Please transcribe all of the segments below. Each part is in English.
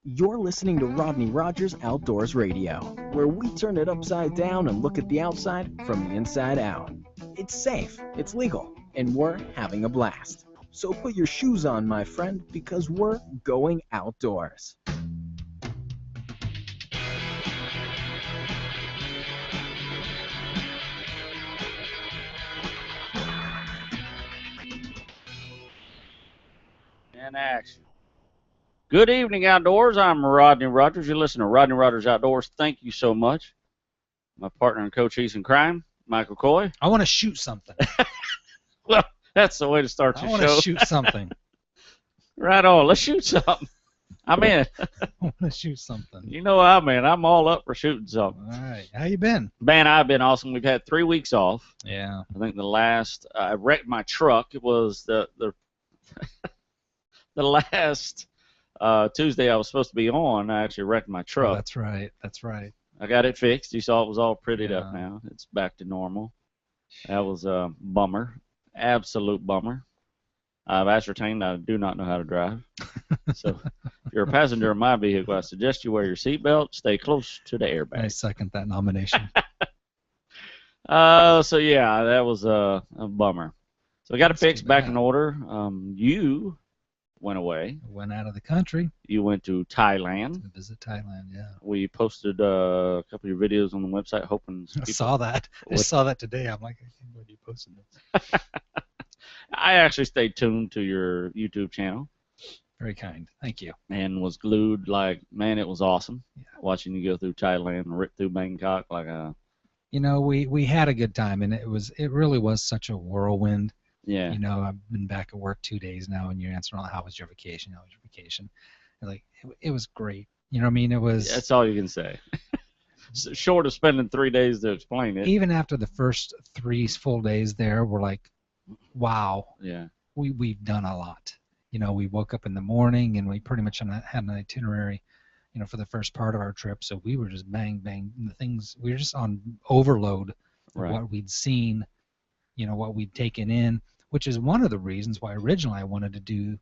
You're listening to Rodney Rogers Outdoors Radio, where we turn it upside down and look at the outside from the inside out. It's safe, it's legal, and we're having a blast. So put your shoes on, my friend, because we're going outdoors. And action. Good evening, outdoors. I'm Rodney Rogers. You listen to Rodney Rogers Outdoors. Thank you so much. My partner and co-chief in crime, Michael Coy. I want to shoot something. Well, that's the way to start I your want show. to shoot something. Right on. Let's shoot something. I'm in. I want to shoot something. You know I'm in. I'm all up for shooting something. All right. How you been? Man, I've been awesome. We've had 3 weeks off. Yeah. I think the last I wrecked my truck. It was the the last Tuesday I was supposed to be on. I actually wrecked my truck. Oh, that's right. That's right. I got it fixed. You saw it was all prettied up Yeah. now. It's back to normal. That was a bummer. Absolute bummer. I've ascertained I do not know how to drive. So if you're a passenger in my vehicle, I suggest you wear your seatbelt, stay close to the I airbag. second that nomination. So yeah, that was a bummer. So I got it That's fixed too back bad. in order. You went away. Went out of the country You went to Thailand. to visit Thailand. Yeah. We posted a couple of your videos on the website, hoping I people saw that. I would- saw that today. I'm like, I can't believe you posted this. I actually stayed tuned to your YouTube channel Very kind. Thank you. and was glued. Like, man, it was awesome Yeah. watching you go through Thailand and rip through Bangkok like a You know, we had a good time, and it really was such a whirlwind. yeah. You know, I've been back at work 2 days now, and you're answering, how was your vacation? How was your vacation? And like, it was great. You know what I mean? It was. That's all you can say. Short of spending 3 days to explain it. Even after the first 3 full days there, we're like, wow, Yeah. we've done a lot. You know, we woke up in the morning and we pretty much had an itinerary, you know, for the first part of our trip. So we were just bang. The things, we were just on overload of Right. what we'd seen, you know, what we'd taken in, which is one of the reasons why originally I wanted to do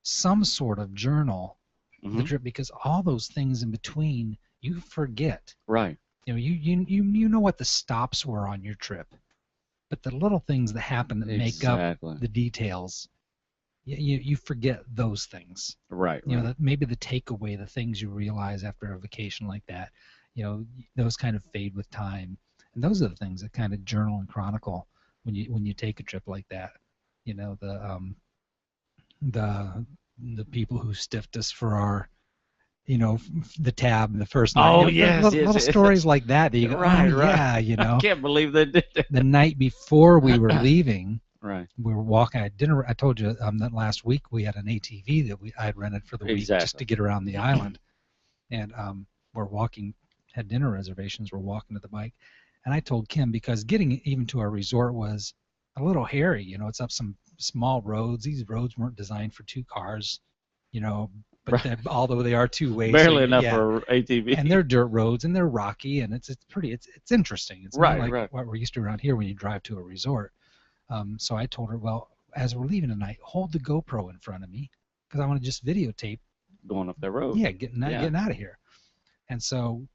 some sort of journal of the Mhm. trip, because all those things in between you forget. Right. You know, you know what the stops were on your trip, but the little things that happen that make up Exactly. the details, you forget those things. Right. You know, Right. that maybe the takeaway, the things you realize after a vacation like that, you know, those kind of fade with time, and those are the things that kind of journal and chronicle when you take a trip like that. You know, the people who stiffed us for our, you know, the tab the first night. Oh, You know, yes, little, yes, little yes. stories like that you go, Right, oh, right. yeah, you know. I can't believe they did that. The night before we were leaving, Right. we were walking at dinner. I told you that last week we had an ATV that I had rented for the week just Exactly. to get around the island, and we're walking, had dinner reservations. We're walking to the bike, and I told Kim, because getting even to our resort was a little hairy. You know, it's up some small roads. These roads weren't designed for 2 cars, you know, but Right. although they are 2-way, Barely enough yeah. for ATV. And they're dirt roads, and they're rocky, and it's pretty. It's interesting. It's Right, not like right. what we're used to around here when you drive to a resort. So I told her, well, as we're leaving tonight, hold the GoPro in front of me, because I want to just videotape. Going up that road. Yeah, getting Yeah. out of here. And so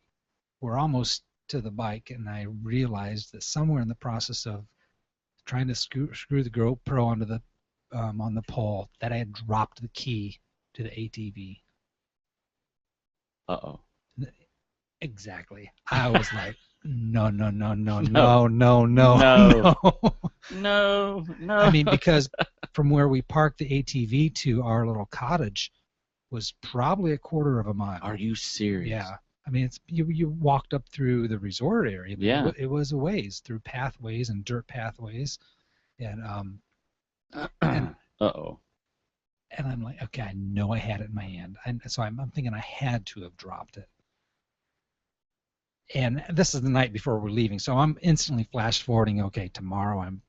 we're almost to the bike, and I realized that somewhere in the process of trying to screw the GoPro onto the on the pole, that I had dropped the key to the ATV. Uh-oh. Exactly. I was like, no. No. No. No. I mean, because from where we parked the ATV to our little cottage was probably a quarter of a mile. Are you serious? Yeah. I mean, it's you walked up through the resort area. But Yeah. It was a ways through pathways and dirt pathways, and and Uh-oh. I'm like, okay, I know I had it in my hand, and so I'm thinking I had to have dropped it. And this is the night before we're leaving, so I'm instantly flash forwarding. Okay, tomorrow I'm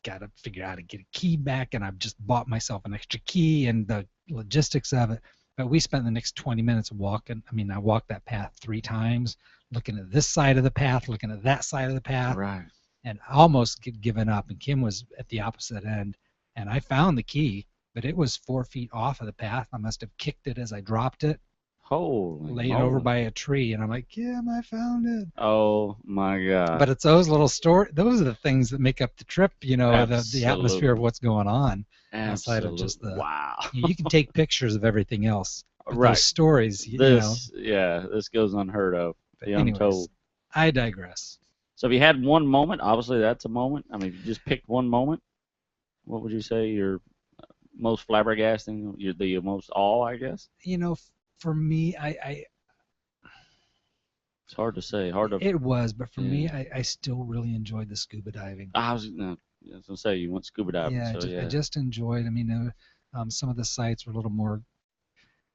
got to figure out how to get a key back, and I've just bought myself an extra key and the logistics of it. But we spent the next 20 minutes walking. I mean, I walked that path 3 times, looking at this side of the path, looking at that side of the path, Right. and almost given up. And Kim was at the opposite end, and I found the key, but it was 4 feet off of the path. I must have kicked it as I dropped it. Holy laying moly. over by a tree, and I'm like, Kim, I found it. Oh my God. But it's those little those are the things that make up the trip, you know, the atmosphere of what's going on outside of just the. Wow. You can take pictures of everything else, but Right. those stories, This goes unheard of. The anyways, untold. I digress. So if you had one moment, obviously that's a moment. I mean, if you just picked one moment, what would you say your most flabbergasting, the most awe, I guess? You know, for me, It's hard to say. It was, but for me, I still really enjoyed the scuba diving. I was going to say, you went scuba diving. Yeah, so, I just enjoyed. I mean, some of the sites were a little more.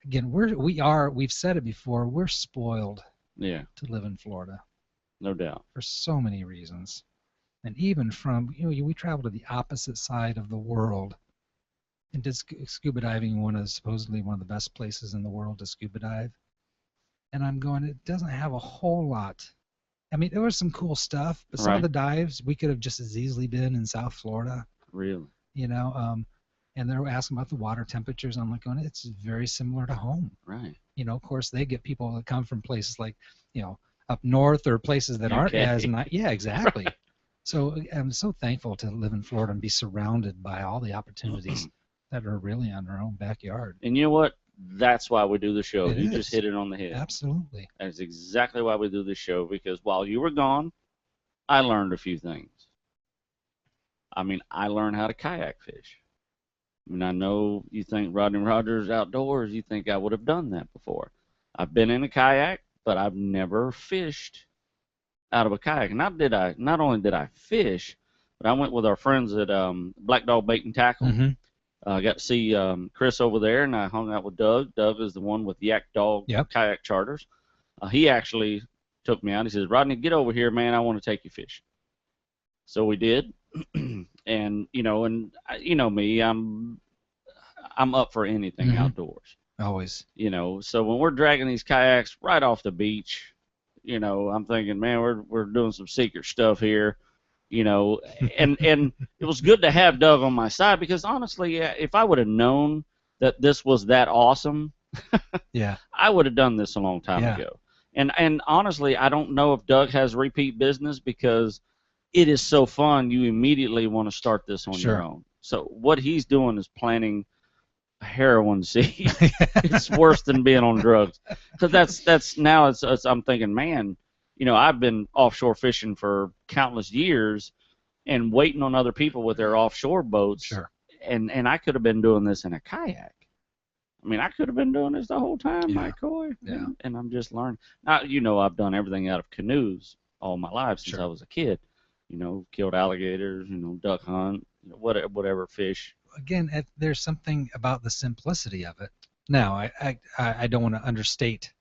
Again, we've said it before, we're spoiled. Yeah. To live in Florida. No doubt. For so many reasons. And even from, we travel to the opposite side of the world and did scuba diving, supposedly one of the best places in the world to scuba dive. And I'm going, it doesn't have a whole lot. I mean, there was some cool stuff, but some of the dives we could have just as easily been in South Florida. Really? And they're asking about the water temperatures. I'm like, going, it's very similar to home. Right. Of course, they get people that come from places like, up north or places that aren't as nice. Yeah, exactly. Right. So I'm so thankful to live in Florida and be surrounded by all the opportunities that are really on our own backyard. And you know what? That's why we do the show. You just hit it on the head. Absolutely. That's exactly why we do the show, because while you were gone, I learned a few things. I mean, I learned how to kayak fish. I mean, I know you think Rodney Rogers outdoors, you think I would have done that before. I've been in a kayak, but I've never fished out of a kayak. Not only did I fish, but I went with our friends at Black Dog Bait and Tackle. Mm-hmm. I got to see Chris over there, and I hung out with Doug. Doug is the one with Yak Dog Kayak Charters. He actually took me out. He says, Rodney, get over here, man. I want to take you fishing. So we did. And you know me, I'm up for anything outdoors. Always. So when we're dragging these kayaks right off the beach, I'm thinking, man, we're doing some secret stuff here, and it was good to have Doug on my side, because honestly, if I would have known that this was that awesome, I would have done this a long time ago. And honestly, I don't know if Doug has repeat business, because it is so fun. You immediately want to start this on your own. So what he's doing is planting a heroin seed. It's worse than being on drugs. Because that's now I'm thinking, man, I've been offshore fishing for countless years and waiting on other people with their offshore boats. Sure. And I could have been doing this in a kayak. I mean, I could have been doing this the whole time, Mike Coy. Yeah. And I'm just learning. Now, I've done everything out of canoes all my life since I was a kid. Killed alligators, duck hunt, whatever fish. Again, there's something about the simplicity of it. Now, I don't want to understate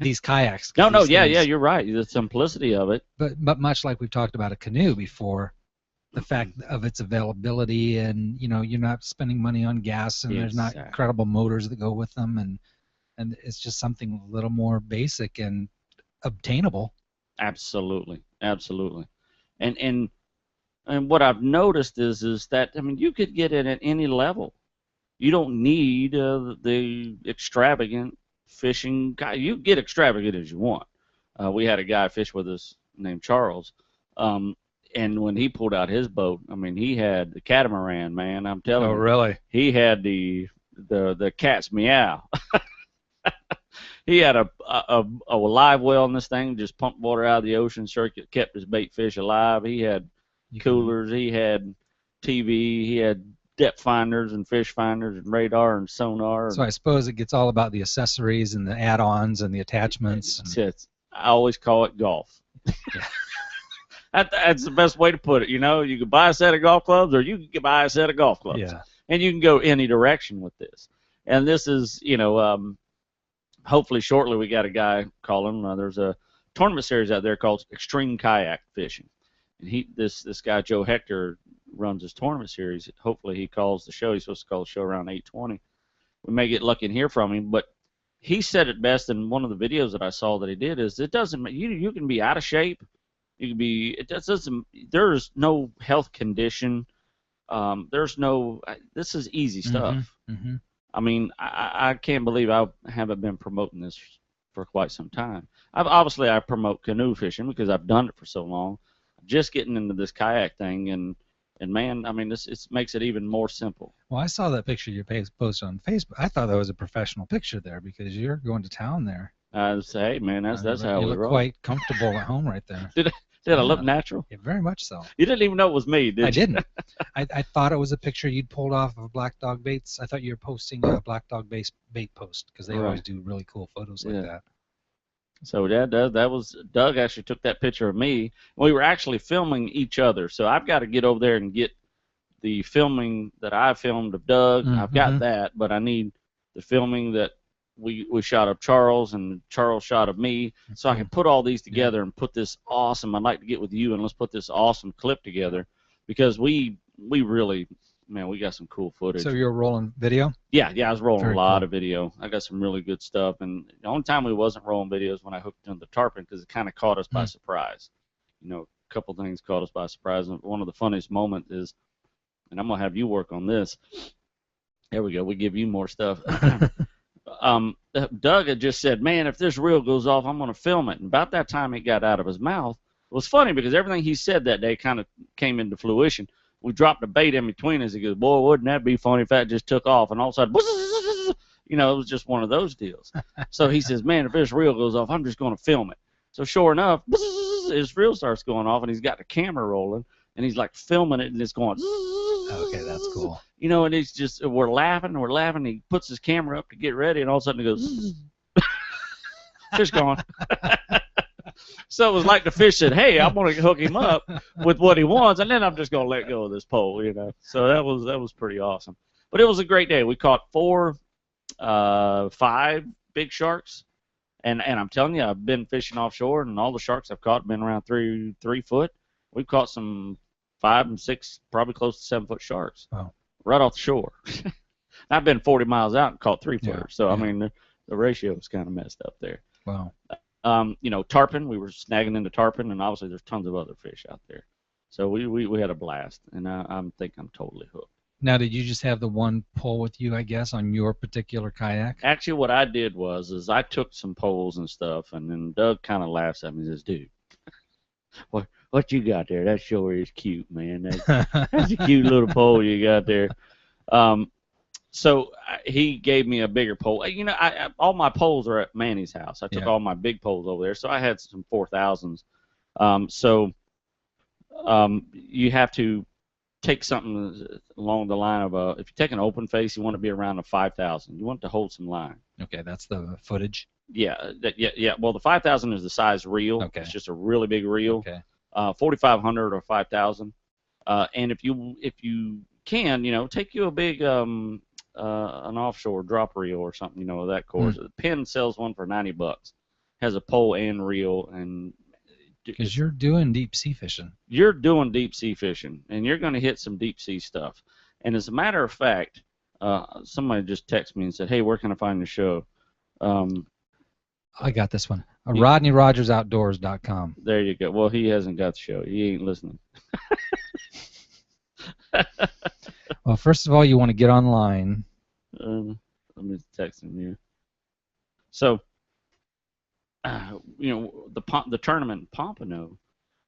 these kayaks. You're right. The simplicity of it. But much like we've talked about a canoe before, the fact of its availability, and you're not spending money on gas, and there's not incredible motors that go with them, and it's just something a little more basic and obtainable. Absolutely. And what I've noticed is that, I mean, you could get it at any level. You don't need the extravagant fishing guy. You get extravagant as you want. We had a guy fish with us named Charles, and when he pulled out his boat, I mean, he had the catamaran, man. I'm telling you. Oh, really? He had the cat's meow. He had a live well in this thing, just pumped water out of the ocean, circuit, kept his bait fish alive. He had coolers, he had TV, he had depth finders and fish finders and radar and sonar. So I suppose it gets all about the accessories and the add-ons and the attachments. I always call it golf. That's the best way to put it. You can buy a set of golf clubs, or you can buy a set of golf clubs. Yeah. And you can go any direction with this. And this is, hopefully shortly we got a guy calling. There's a tournament series out there called Extreme Kayak Fishing. And this guy, Joe Hector, runs this tournament series. Hopefully he calls the show. He's supposed to call the show around 8:20. We may get lucky and hear from him. But he said it best in one of the videos that I saw that he did, is it doesn't, you can be out of shape. You can be, there's no health condition. This is easy stuff. I mean, I can't believe I haven't been promoting this for quite some time. Obviously I promote canoe fishing because I've done it for so long. Just getting into this kayak thing, and man, I mean, it makes it even more simple. Well, I saw that picture you posted on Facebook. I thought that was a professional picture there because you're going to town there. I say, hey, man, that's how we roll. You look quite comfortable at home right there. Did I look natural? Yeah, very much so. You didn't even know it was me, did you? I didn't. I thought it was a picture you'd pulled off of Black Dog Baits. I thought you were posting a Black Dog bait post because they always do really cool photos like that. So that was Doug actually took that picture of me. We were actually filming each other. So I've got to get over there and get the filming that I filmed of Doug. Mm-hmm. I've got that, but I need the filming that we shot of Charles and Charles shot of me. So I can put all these together and put this awesome. I'd like to get with you and let's put this awesome clip together because we really, man, we got some cool footage. So you're rolling video? Yeah, I was rolling Very a lot cool. of video. I got some really good stuff, and the only time we wasn't rolling videos when I hooked into the tarpon because it kind of caught us by surprise. You know, a couple things caught us by surprise, and one of the funniest moments is, and I'm gonna have you work on this. There we go. We give you more stuff. Doug had just said, "Man, if this reel goes off, I'm gonna film it." And about that time it got out of his mouth. It was funny because everything he said that day kind of came into fruition. We dropped a bait in between us. He goes, "Boy, wouldn't that be funny if that just took off?" And all of a sudden, you know, it was just one of those deals. So he says, "Man, if this reel goes off, I'm just going to film it." So sure enough, his reel starts going off, and he's got the camera rolling, and he's like filming it, and it's going. Okay, that's cool. You know, and it's just we're laughing. He puts his camera up to get ready, and all of a sudden it goes. Fish gone. So it was like the fish said, "Hey, I'm going to hook him up with what he wants, and then I'm just going to let go of this pole," you know. So that was pretty awesome. But it was a great day. We caught 5 big sharks, and I'm telling you, I've been fishing offshore, and all the sharks I've caught have been around 3 foot. We've caught some 5 and 6, probably close to 7 foot sharks, right off the shore. I've been 40 miles out and caught 3-footers, so I mean the ratio was kind of messed up there. Wow. You know, tarpon, we were snagging into tarpon, and obviously there's tons of other fish out there. So we had a blast, and I think I'm totally hooked. Now, did you just have the one pole with you, I guess, on your particular kayak? Actually, what I did was I took some poles and stuff, and then Doug kind of laughs at me and says, "Dude, what you got there? That sure is cute, man. That's a cute little pole you got there." So he gave me a bigger pole. You know, all my poles are at Manny's house. I took all my big poles over there, so I had some 4000s. You have to take something along the line of if you take an open face, you want to be around a 5000. You want to hold some line. Okay, that's the footage. Yeah. Well, the 5000 is the size reel. Okay. It's just a really big reel. Okay. 4500 or 5000. And if you can, you know, take you a big an offshore drop reel or something, you know, of that course. The Penn sells one for $90. Has a pole and reel, and because you're doing deep sea fishing. You're doing deep sea fishing, and you're going to hit some deep sea stuff. And as a matter of fact, somebody just texted me and said, "Hey, where can I find your show?" I got this one. RodneyRogersOutdoors.com. There you go. Well, he hasn't got the show. He ain't listening. Well, first of all, you want to get online. Let me text him here. So, you know, the tournament in Pompano,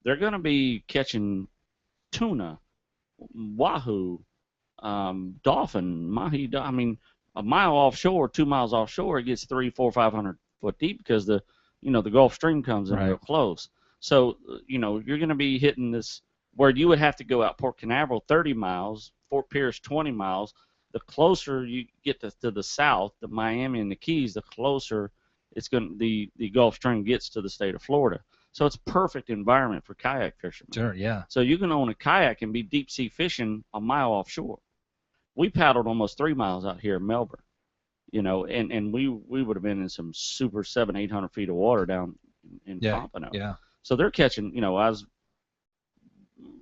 they're going to be catching tuna, wahoo, dolphin, mahi. I mean, a mile offshore, 2 miles offshore, it gets 300, 400, 500 foot deep because the Gulf Stream comes in real close. So, you know, you're going to be hitting this where you would have to go out Port Canaveral 30 miles, Fort Pierce 20 miles. The closer you get to the south, the Miami and the Keys, the closer the Gulf Stream gets to the state of Florida. So it's a perfect environment for kayak fishermen. Sure, yeah. So you can own a kayak and be deep sea fishing a mile offshore. We paddled almost 3 miles out here in Melbourne, you know, and we would have been in some super 700-800 feet of water down in Pompano. Yeah. So they're catching, you know, I was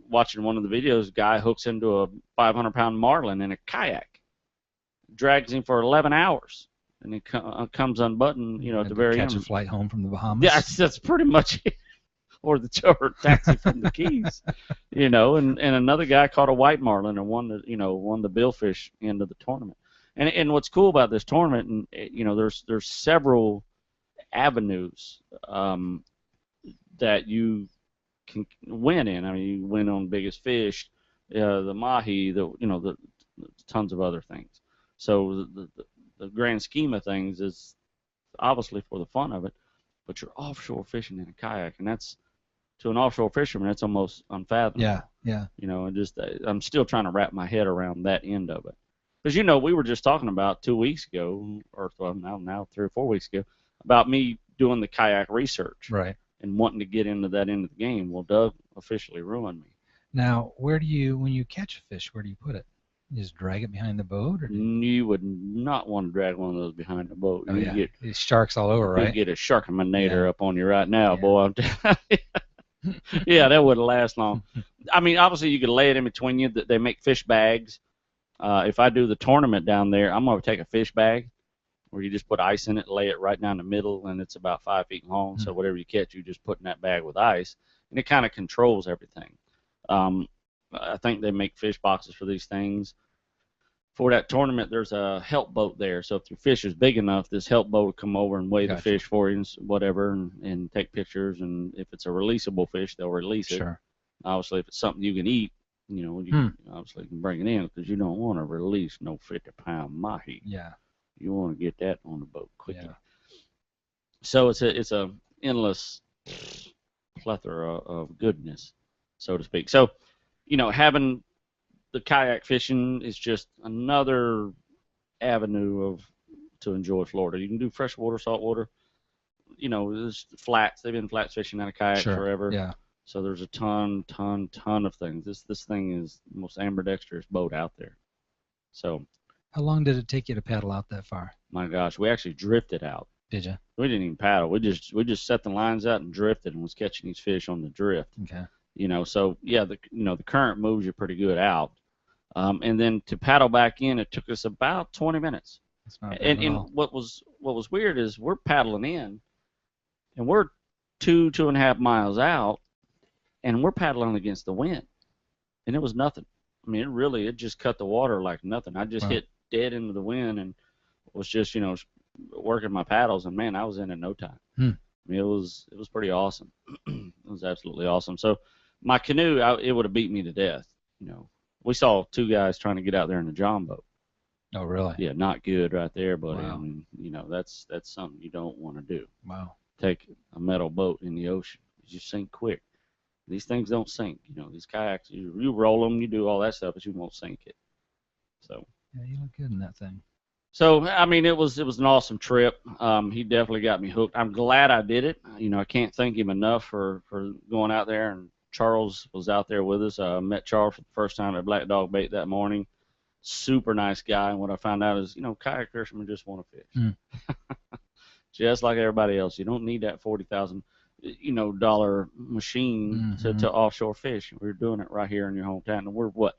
watching one of the videos, guy hooks into a 500-pound marlin in a kayak, drags him for 11 hours, and he comes unbuttoned, you know, at the very end. Catch a flight home from the Bahamas. Yeah, that's pretty much it. Or taxi from the Keys, you know, and another guy caught a white marlin and won the billfish end of the tournament. And what's cool about this tournament, and there's several avenues that you can win in. I mean, you win on biggest fish, the mahi, the tons of other things. So the grand scheme of things is obviously for the fun of it, but you're offshore fishing in a kayak, and that's, to an offshore fisherman, that's almost unfathomable. Yeah. And just I'm still trying to wrap my head around that end of it. Because we were just talking about 2 weeks ago, or now 3 or 4 weeks ago, about me doing the kayak research, Right. and wanting to get into that end of the game. Well, Doug officially ruined me. Now, when you catch a fish, where do you put it? You just drag it behind the boat, or You would not want to drag one of those behind the boat. oh, You yeah, get, there's sharks all over, you right? get a sharkinator up on you right now, Yeah. boy. I'm telling you. Yeah, that wouldn't last long. I mean, obviously you could lay it in between you. They make fish bags. If I do the tournament down there, I'm going to take a fish bag where you just put ice in it, lay it right down the middle, and it's about 5 feet long. So whatever you catch, you just put in that bag with ice, and it kind of controls everything. I think they make fish boxes for these things. For that tournament, there's a help boat there. So if your fish is big enough, this help boat will come over and weigh the fish for you, and whatever, and take pictures. And if it's a releasable fish, they'll release it. Sure. Obviously, if it's something you can eat, obviously can bring it in, because you don't want to release no 50-pound mahi. Yeah. You want to get that on the boat quickly. Yeah. So it's a endless plethora of goodness, so to speak. So, having the kayak fishing is just another avenue to enjoy Florida. You can do freshwater, saltwater. There's flats. They've been flats fishing out of kayak forever. Yeah. So there's a ton of things. This thing is the most ambidextrous boat out there. So. How long did it take you to paddle out that far? My gosh, we actually drifted out. Did you? We didn't even paddle. We just set the lines out and drifted, and was catching these fish on the drift. Okay. So yeah, the current moves you pretty good out. And then to paddle back in, it took us about 20 minutes. That's not bad and at all. what was weird is we're paddling in, and we're 2.5 miles out, and we're paddling against the wind, and it was nothing. I mean, it just cut the water like nothing. I just hit dead into the wind and was just working my paddles, and man, I was in no time. I mean, it was pretty awesome. It was absolutely awesome. So my canoe, it would have beat me to death. We saw 2 guys trying to get out there in the John boat. Oh, really? Yeah, not good right there, buddy. Wow. I mean, that's something you don't want to do. Wow. Take a metal boat in the ocean. You sink quick. These things don't sink. These kayaks, you roll them, you do all that stuff, but you won't sink it. So. Yeah, you look good in that thing. So, I mean, it was an awesome trip. He definitely got me hooked. I'm glad I did it. I can't thank him enough for going out there. And Charles was out there with us. I met Charles for the first time at Black Dog Bait that morning. Super nice guy. And what I found out is, kayak fishermen just want to fish. Just like everybody else. You don't need that $40,000 dollar machine to offshore fish. We're doing it right here in your hometown. And we're what?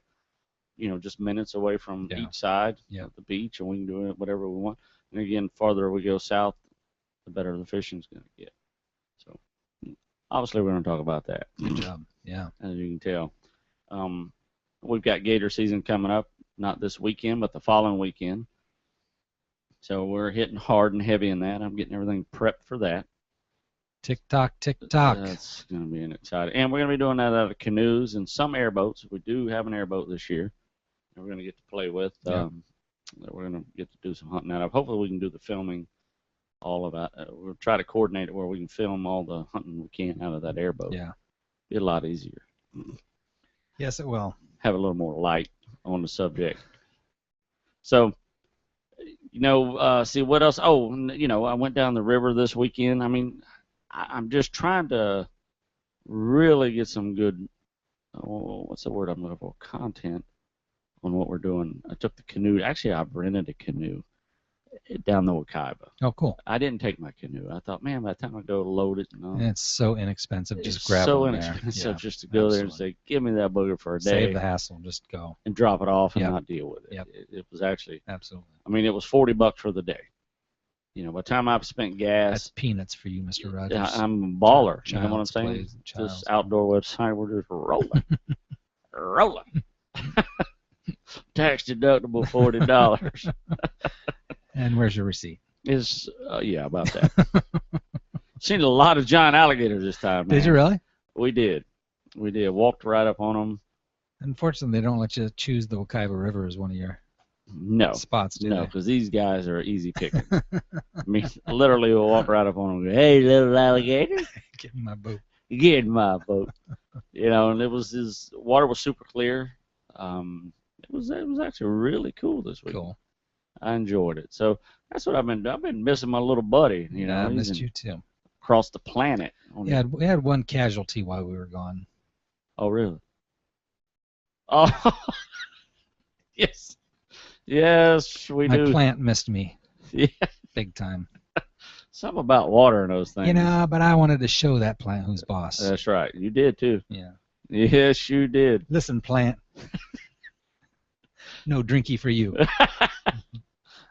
Just minutes away from each side of the beach, and we can do it whatever we want. And again, farther we go south, the better the fishing's going to get. So, obviously, we're going to talk about that. Good job. Yeah. As you can tell. We've got gator season coming up, not this weekend, but the following weekend. So we're hitting hard and heavy in that. I'm getting everything prepped for that. Tick tock, tick tock. That's going to be an exciting. And we're going to be doing that out of canoes and some airboats. We do have an airboat this year. We're going to get to play with. That we're going to get to do some hunting out of. Hopefully we can do the filming all of that. We'll try to coordinate it where we can film all the hunting we can out of that airboat. Yeah. Be a lot easier. Yes, it will. Have a little more light on the subject. So, see what else? Oh, I went down the river this weekend. I mean, I'm just trying to really get some good, what's the word I'm looking for? Content on what we're doing. I took the canoe. Actually, I've rented a canoe down the Wakaiba. Oh, cool. I didn't take my canoe. I thought, man, by the time I go load it, And it's so inexpensive. Just it's grab so them there. inexpensive Yeah, just to go there and say, give me that booger for a day. Save the hassle. Just go. And drop it off and not deal with it. Yep. It was actually, Absolutely. I mean, it was $40 for the day. By the time I've spent gas. That's peanuts for you, Mr. Rogers. I'm a baller. You know what I'm Child's saying? play, This outdoor website, we're just rolling. Rolling. Tax deductible $40. And where's your receipt? Is yeah, about that. Seen a lot of giant alligators this time, man. Did you really? We did. Walked right up on them. Unfortunately, they don't let you choose the Wekiva River as one of your spots, do No, they? because these guys are easy picking. I mean, literally, we'll walk right up on them and go, "Hey, little alligator, Get in my boat. get in my boat." And his water was super clear. It was actually really cool this week. Cool. I enjoyed it. So that's what I've been missing my little buddy. Yeah, I missed you too. Across the planet. Yeah, we had one casualty while we were gone. Oh, really? Oh, yes. Yes, we do. My plant missed me. Yeah. Big time. Something about water and those things. But I wanted to show that plant who's boss. That's right. You did, too. Yeah. Yes, you did. Listen, plant. No drinky for you.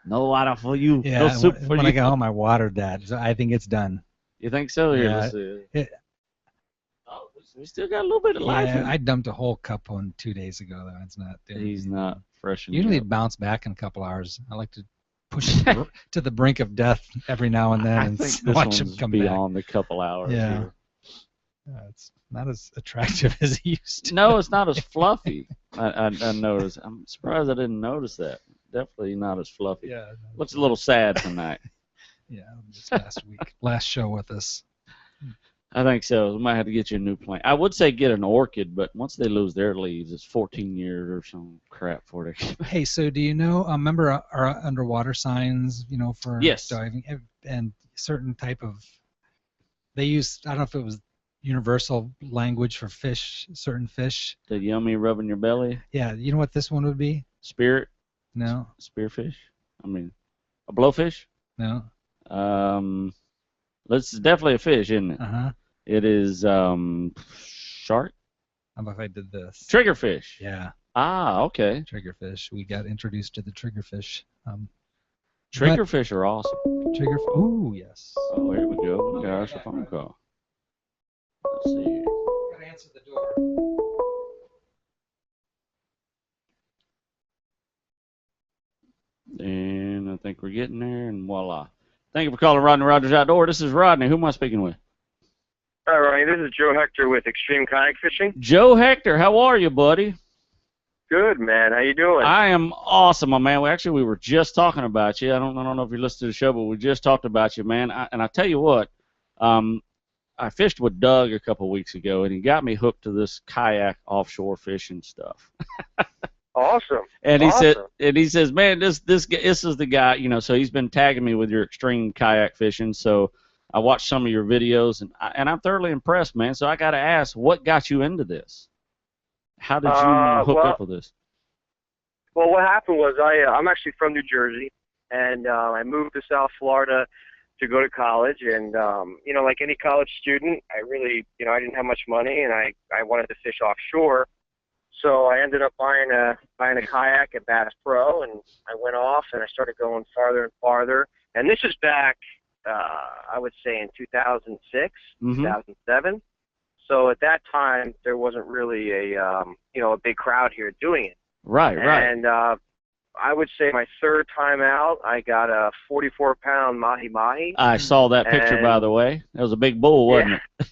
No water for you. Yeah, no soup for when you. I got home, I watered that. So I think it's done. You think so? Here, Yeah, let's see. Oh, we still got a little bit of life in it. I dumped a whole cup on 2 days ago, though. It's not. He's not fresh. Usually it bounce back in a couple hours. I like to push it to the brink of death every now and then and think this watch him one's come back. beyond a couple hours. Yeah. Here. It's not as attractive as it used to. No, it's not as fluffy. I noticed. I'm surprised I didn't notice that. Definitely not as fluffy. Yeah. Looks a little sad tonight. Yeah, just last week. Last show with us. I think so. We might have to get you a new plant. I would say get an orchid, but once they lose their leaves, it's 14 years or some crap for it. Hey, so do you know, remember our underwater signs, for Yes. diving and certain type of, they use, I don't know if it was universal language for fish, certain fish. The yummy rubbing your belly? Yeah, you know what this one would be? Spirit? No. Spearfish? I mean, a blowfish? No. It's definitely a fish, isn't it? Uh-huh. It is shark? How about if I did this? Triggerfish. Yeah, Ah, okay. triggerfish. We got introduced to the triggerfish. Triggerfish are awesome. Ooh, yes. Oh, here we go. Gosh, a phone call. Let's see. Gotta answer the door. And I think we're getting there, and voila. Thank you for calling Rodney Rogers Outdoor. This is Rodney. Who am I speaking with? Hi, Ronnie. This is Joe Hector with Extreme Kayak Fishing. Joe Hector. How are you, buddy? Good, man. How you doing? I am awesome, my man. We were just talking about you. I don't know if you listened to the show, but we just talked about you, man. And I tell you what, I fished with Doug a couple weeks ago, and he got me hooked to this kayak offshore fishing stuff. Awesome. And he awesome. says, man, this is the guy, so he's been tagging me with your extreme kayak fishing. So I watched some of your videos, and I'm thoroughly impressed, man. So I got to ask, what got you into this? How did you hook up with this? Well, what happened was I'm actually from New Jersey, and I moved to South Florida to go to college. And, like any college student, I really, I didn't have much money, and I wanted to fish offshore. So I ended up buying a kayak at Bass Pro, and I went off, and I started going farther and farther. And this is back, I would say, in 2006, 2007. So at that time, there wasn't really a big crowd here doing it. Right. And I would say my third time out, I got a 44-pound mahi-mahi. I saw that picture, by the way. That was a big bull, wasn't it?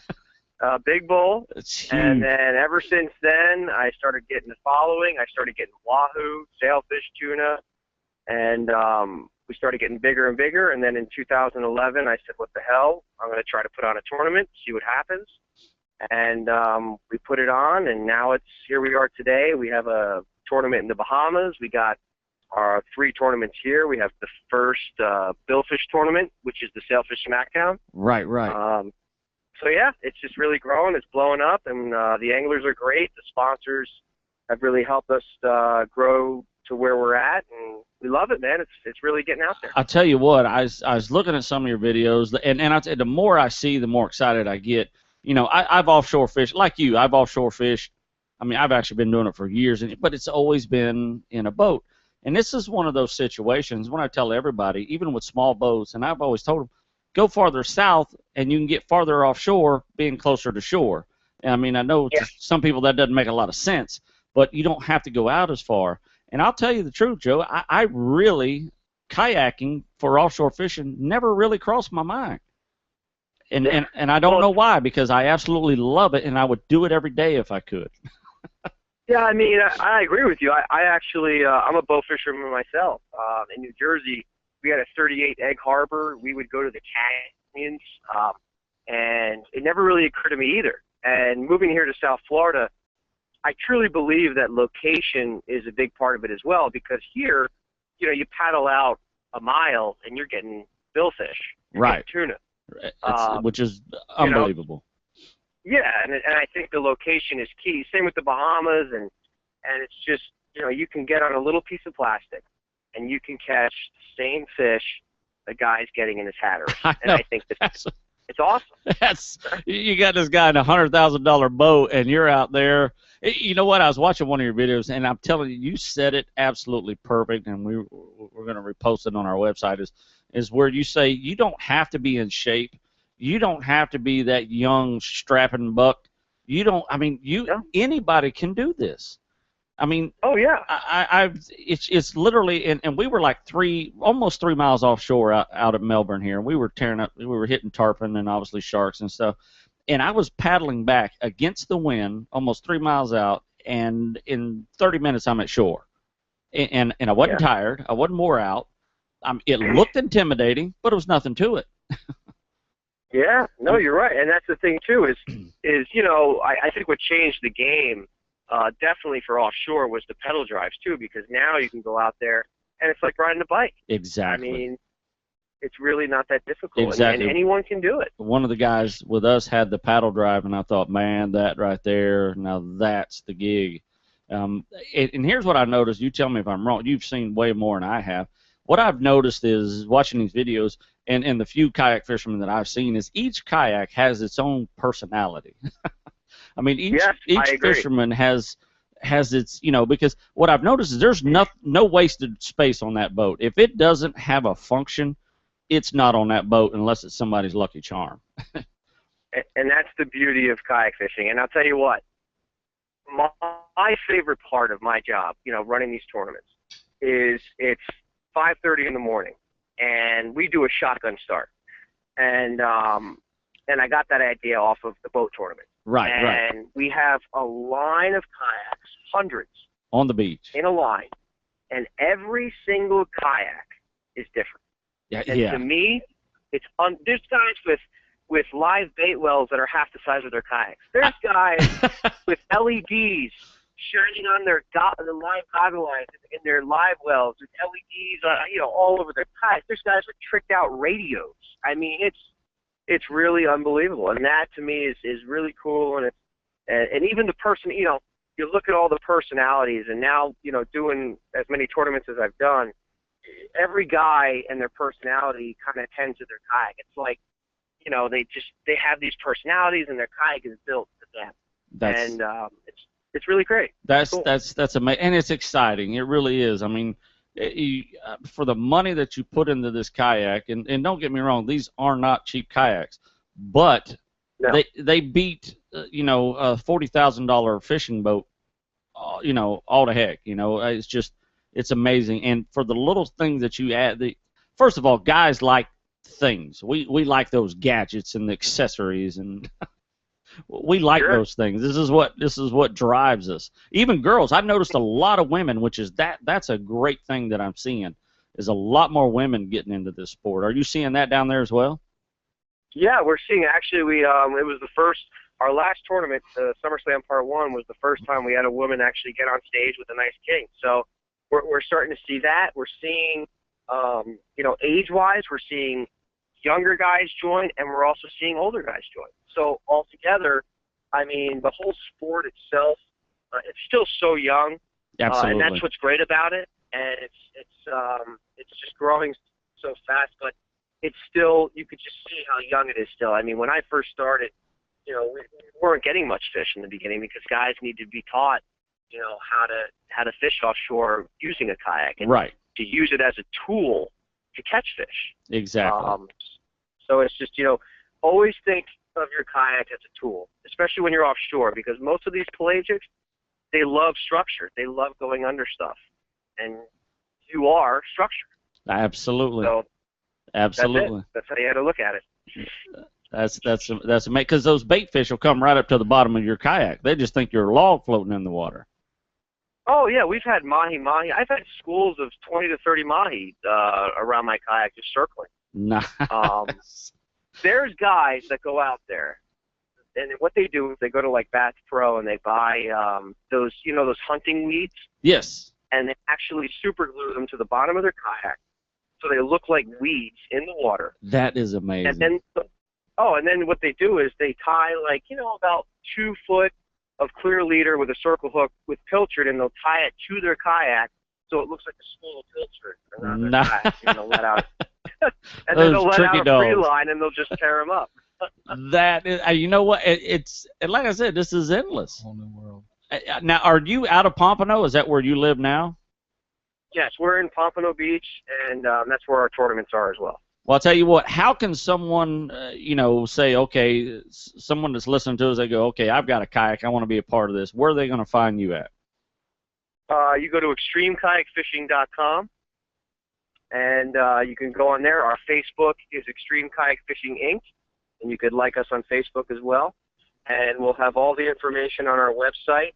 Big bull. It's huge. And then ever since then, I started getting the following. I started getting wahoo, sailfish, tuna, and we started getting bigger and bigger. And then in 2011, I said, what the hell? I'm going to try to put on a tournament, see what happens. And we put it on, and now here we are today. We have a tournament in the Bahamas. We got our 3 tournaments here. We have the first billfish tournament, which is the Sailfish Smackdown. Right. So, yeah, it's just really growing. It's blowing up, and the anglers are great. The sponsors have really helped us grow to where we're at, and we love it, man. It's really getting out there. I'll tell you what, I was looking at some of your videos, and I'll tell you, the more I see, the more excited I get. I've offshore fished, like you. I've offshore fished. I mean, I've actually been doing it for years, but it's always been in a boat. And this is one of those situations when I tell everybody, even with small boats, and I've always told them, go farther south, and you can get farther offshore being closer to shore. And I mean, I know to some people that doesn't make a lot of sense, but you don't have to go out as far. And I'll tell you the truth, Joe, I really, kayaking for offshore fishing never really crossed my mind. And I don't know why, because I absolutely love it, and I would do it every day if I could. Yeah, I mean, I agree with you. I actually, I'm a bow fisherman myself. In New Jersey, we had a 38 egg harbor. We would go to the canyons, and it never really occurred to me either. And moving here to South Florida, I truly believe that location is a big part of it as well, because here, you know, you paddle out a mile and you're getting billfish, right? Tuna, which is unbelievable. Yeah, and I think the location is key. Same with the Bahamas, and it's just, you know, you can get on a little piece of plastic, and you can catch the same fish the guy's getting in his Hatteras. I think it's awesome. You got this guy in $100,000 boat, and you're out there. You know what? I was watching one of your videos, and I'm telling you, you said it absolutely perfect, and we're going to repost it on our website, is where you say you don't have to be in shape. You don't have to be that young strapping buck. Anybody can do this. I mean, oh yeah. It's literally, and we were like almost 3 miles offshore out at Melbourne here, and we were hitting tarpon and obviously sharks and stuff. And I was paddling back against the wind, almost 3 miles out, and in 30 minutes I'm at shore. And I wasn't tired. I wasn't wore out. It looked intimidating, but it was nothing to it. Yeah, no, you're right, and that's the thing too. Is you know, I think what changed the game, definitely for offshore, was the pedal drives too, because now you can go out there and it's like riding a bike. Exactly. I mean, it's really not that difficult, and anyone can do it. One of the guys with us had the paddle drive, and I thought, man, that right there, now that's the gig. And here's what I noticed. You tell me if I'm wrong. You've seen way more than I have. What I've noticed is watching these videos, and the few kayak fishermen that I've seen, is each kayak has its own personality. I mean, each fisherman has its, you know, because what I've noticed is there's no wasted space on that boat. If it doesn't have a function, it's not on that boat unless it's somebody's lucky charm. And that's the beauty of kayak fishing. And I'll tell you what, my favorite part of my job, you know, running these tournaments, is it's 5:30 in the morning, and we do a shotgun start, and I got that idea off of the boat tournament. Right. And we have a line of kayaks, hundreds, on the beach in a line, and every single kayak is different. And to me, there's guys with live bait wells that are half the size of their kayaks. There's guys with LEDs shining on their live goggle lines in their live wells with LEDs, you know, all over their kayaks. There's guys with tricked out radios. I mean, it's really unbelievable, and that to me is really cool. And even the person, you know, you look at all the personalities, and now, you know, doing as many tournaments as I've done, every guy and their personality kind of tends to their kayak. It's like, you know, they have these personalities, and their kayak is built to them. It's really great. That's cool. That's amazing, and it's exciting. It really is. I mean, for the money that you put into this kayak, and don't get me wrong, these are not cheap kayaks, but they beat you know, a $40,000 fishing boat, you know, all to heck. You know, it's amazing. And for the little things that you add, first of all, guys like things. We like those gadgets and the accessories, and we like those things. This is what drives us. Even girls, I've noticed a lot of women, which is that's a great thing that I'm seeing, is a lot more women getting into this sport. Are you seeing that down there as well? Yeah, we're seeing, actually, it was the first, our last tournament, SummerSlam Part 1, was the first time we had a woman actually get on stage with a nice king. So we're starting to see that. We're seeing, you know, age-wise, we're seeing younger guys join, and we're also seeing older guys join. So altogether, I mean, the whole sport itself, it's still so young. Absolutely. And that's what's great about it. And it's just growing so fast, but it's still, you could just see how young it is still. I mean, when I first started, you know, we weren't getting much fish in the beginning because guys need to be taught, you know, how to fish offshore using a kayak, and to use it as a tool to catch fish. Exactly. So it's just, you know, always think of your kayak as a tool, especially when you're offshore, because most of these pelagics, they love structure. They love going under stuff. and you are structure. Absolutely. So Absolutely. That's how you had to look at it. That's amazing, because those bait fish will come right up to the bottom of your kayak. They just think you're a log floating in the water. Oh yeah, we've had mahi. I've had schools of 20 to 30 mahi around my kayak just circling. Nice. There's guys that go out there, and what they do is they go to like Bass Pro and they buy those hunting weeds. Yes. And they actually super glue them to the bottom of their kayak, so they look like weeds in the water. That is amazing. And then what they do is they tie about 2 foot of clear leader with a circle hook with pilchard, and they'll tie it to their kayak so it looks like a spool of pilchard around their kayak, and they'll let out. And then they'll let out a free line, and they'll just tear them up. That is, you know what? It's like I said, this is endless. Whole new world. Now, are you out of Pompano? Is that where you live now? Yes, we're in Pompano Beach, and that's where our tournaments are as well. Well, I'll tell you what. How can someone, say, okay, someone that's listening to us, they go, okay, I've got a kayak, I want to be a part of this. Where are they going to find you at? You go to extremekayakfishing.com, and you can go on there. Our Facebook is Extreme Kayak Fishing Inc., and you could like us on Facebook as well. And we'll have all the information on our website.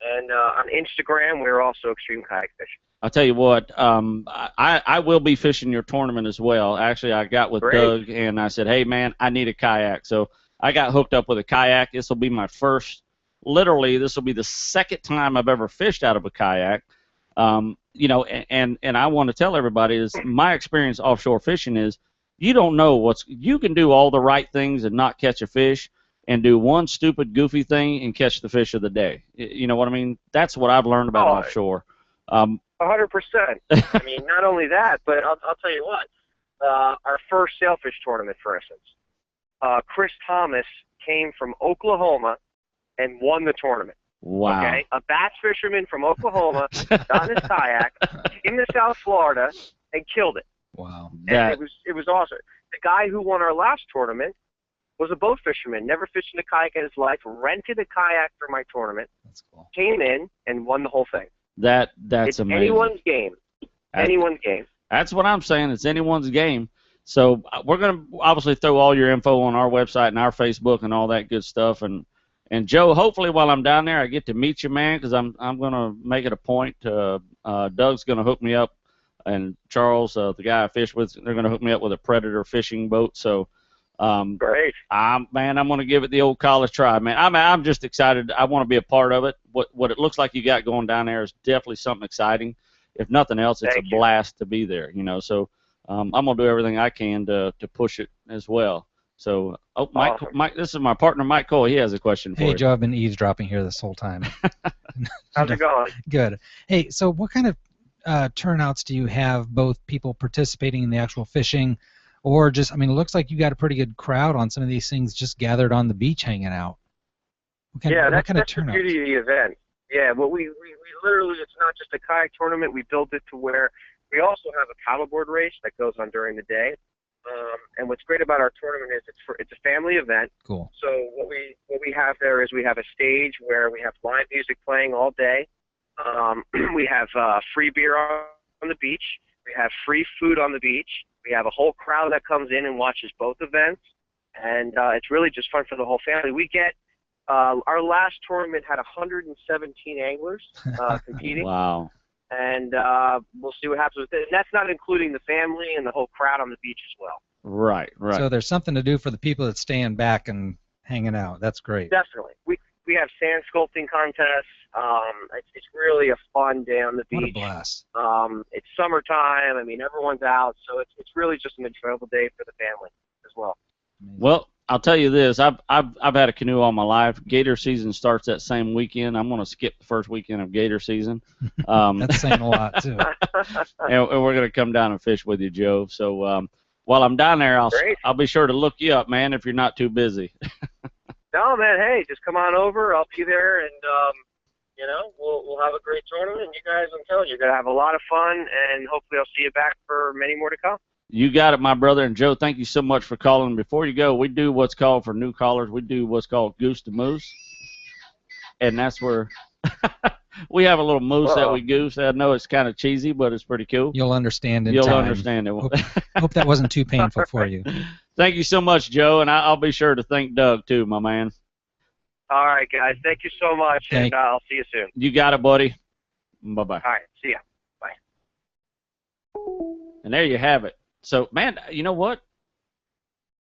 And on Instagram, we're also Extreme Kayak Fishing. I'll tell you what, I will be fishing your tournament as well. Actually, I got with Doug, and I said, hey, man, I need a kayak. So I got hooked up with a kayak. This will be my first, literally, this will be the second time I've ever fished out of a kayak. And I want to tell everybody is my experience offshore fishing is you don't know you can do all the right things and not catch a fish, and do one stupid, goofy thing and catch the fish of the day. You know what I mean? That's what I've learned about offshore. 100%. I mean, not only that, but I'll tell you what. Our first sailfish tournament, for instance, Chris Thomas came from Oklahoma and won the tournament. Wow. Okay, a bass fisherman from Oklahoma got in his kayak, came to South Florida, and killed it. Wow. And it was awesome. The guy who won our last tournament was a boat fisherman, never fished in a kayak in his life, rented a kayak for my tournament, That's cool. came in, and won the whole thing. That's it's amazing. Anyone's game. Anyone's game. That's what I'm saying. It's anyone's game. So we're going to obviously throw all your info on our website and our Facebook and all that good stuff. And Joe, hopefully while I'm down there, I get to meet you, man, because I'm going to make it a point. Doug's going to hook me up, and Charles, the guy I fish with, they're going to hook me up with a Predator fishing boat. So great. I'm going to give it the old college try, man. I'm just excited. I want to be a part of it. What it looks like you got going down there is definitely something exciting. If nothing else, it's a blast to be there, So I'm going to do everything I can to push it as well. So, Mike, this is my partner, Mike Cole. He has a question for you. Hey, Joe, I've been eavesdropping here this whole time. How's it going? Good. Hey, so what kind of turnouts do you have, both people participating in the actual fishing or just, it looks like you got a pretty good crowd on some of these things just gathered on the beach hanging out. What kind of the beauty of the event. Yeah, well, we literally, it's not just a kayak tournament. We built it to where we also have a paddleboard race that goes on during the day. And what's great about our tournament is it's a family event. Cool. So what we have there is we have a stage where we have live music playing all day. We have free beer on the beach. We have free food on the beach. We have a whole crowd that comes in and watches both events, and it's really just fun for the whole family. We get our last tournament had 117 anglers competing. Wow. And we'll see what happens with it. And that's not including the family and the whole crowd on the beach as well. Right. So there's something to do for the people that staying back and hanging out. That's great. Definitely. We have sand sculpting contests. It's really a fun day on the beach. What a blast. It's summertime. Everyone's out, so it's really just an enjoyable day for the family as well. Amazing. Well, I'll tell you this. I've had a canoe all my life. Gator season starts that same weekend. I'm going to skip the first weekend of gator season. That's saying a lot, too. And we're going to come down and fish with you, Joe. So while I'm down there, I'll be sure to look you up, man, if you're not too busy. No, man, hey, just come on over. I'll be there, and, we'll have a great tournament. And you guys, I'm telling you, you're going to have a lot of fun, and hopefully I'll see you back for many more to come. You got it, my brother. And Joe, thank you so much for calling. Before you go, we do what's called, for new callers, we do what's called Goose to Moose. And that's where We have a little moose that we goose. I know it's kind of cheesy, but it's pretty cool. You'll understand in You'll time. understand it. Hope that wasn't too painful for you. Thank you so much, Joe, and I'll be sure to thank Doug too, my man. All right, guys. Thank you so much, and I'll see you soon. You got it, buddy. Bye-bye. All right. See ya. Bye. And there you have it. So, man, you know what?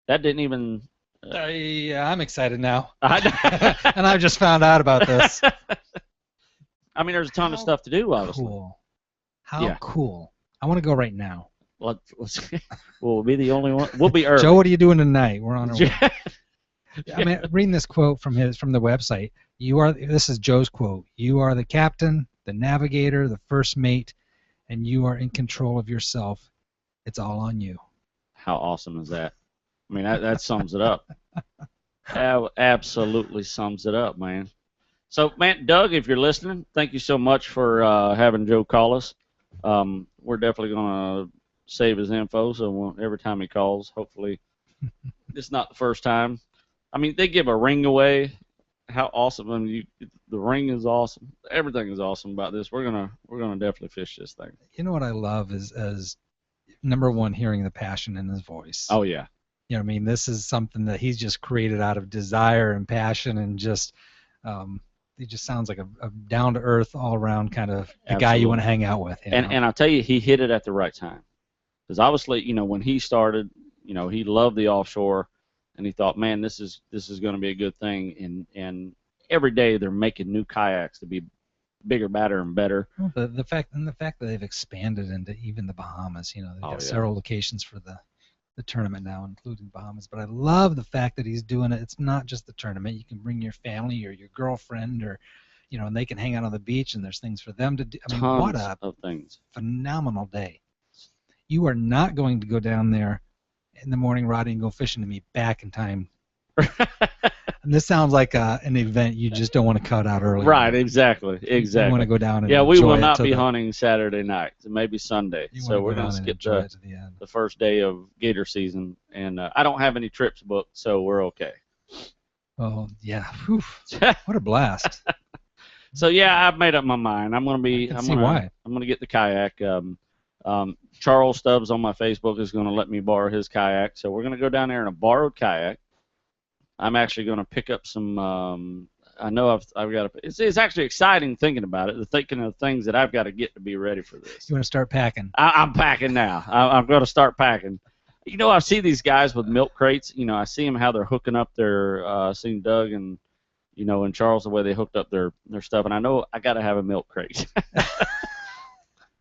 That didn't even... Yeah, I'm excited now. and I just found out about this. I mean, there's a ton of stuff to do, obviously. Cool. How cool. I want to go right now. We'll be the only one. We'll be early. Joe, what are you doing tonight? We're on our way. I mean, reading this quote from the website. This is Joe's quote. You are the captain, the navigator, the first mate, and you are in control of yourself. It's all on you. How awesome is that? I mean, that sums it up. Absolutely sums it up, man. So, man, Doug, if you're listening, thank you so much for having Joe call us. We're definitely going to save his info, so every time he calls, hopefully it's not the first time. I mean, they give a ring away. How awesome! I mean, the ring is awesome. Everything is awesome about this. We're gonna definitely fish this thing. You know what I love is number one, hearing the passion in his voice. Oh yeah. You know what I mean? This is something that he's just created out of desire and passion, and just he just sounds like a down to earth, all around kind of the guy you want to hang out with. And I'll tell you, he hit it at the right time. Because obviously, you know, when he started, you know, he loved the offshore, and he thought, man, this is going to be a good thing. And every day they're making new kayaks to be bigger, badder, and better. Well, the fact that they've expanded into even the Bahamas. You know, they've got several locations for the tournament now, including Bahamas. But I love the fact that he's doing it. It's not just the tournament. You can bring your family or your girlfriend, or you know, and they can hang out on the beach, and there's things for them to do. I mean, what a phenomenal day. You are not going to go down there in the morning, Rodney, and go fishing to be back in time. And this sounds like an event you just don't want to cut out early. Right, exactly. You want to go down and we will not be hunting Saturday night. Maybe Sunday. So we're going to skip the first day of gator season. And I don't have any trips booked, so we're okay. Oh, yeah. Whew. What a blast. So, yeah, I've made up my mind. I'm going to get the kayak. Charles Stubbs on my Facebook is going to let me borrow his kayak. So we're going to go down there in a borrowed kayak. I'm actually going to pick up some. I know I've got to. It's actually exciting thinking about it. Thinking of things that I've got to get to be ready for this. You want to start packing? I'm packing now. I'm going to start packing. You know, I see these guys with milk crates. You know, I see them how they're hooking up their. Seen Doug and and Charles the way they hooked up their stuff, and I know I got to have a milk crate.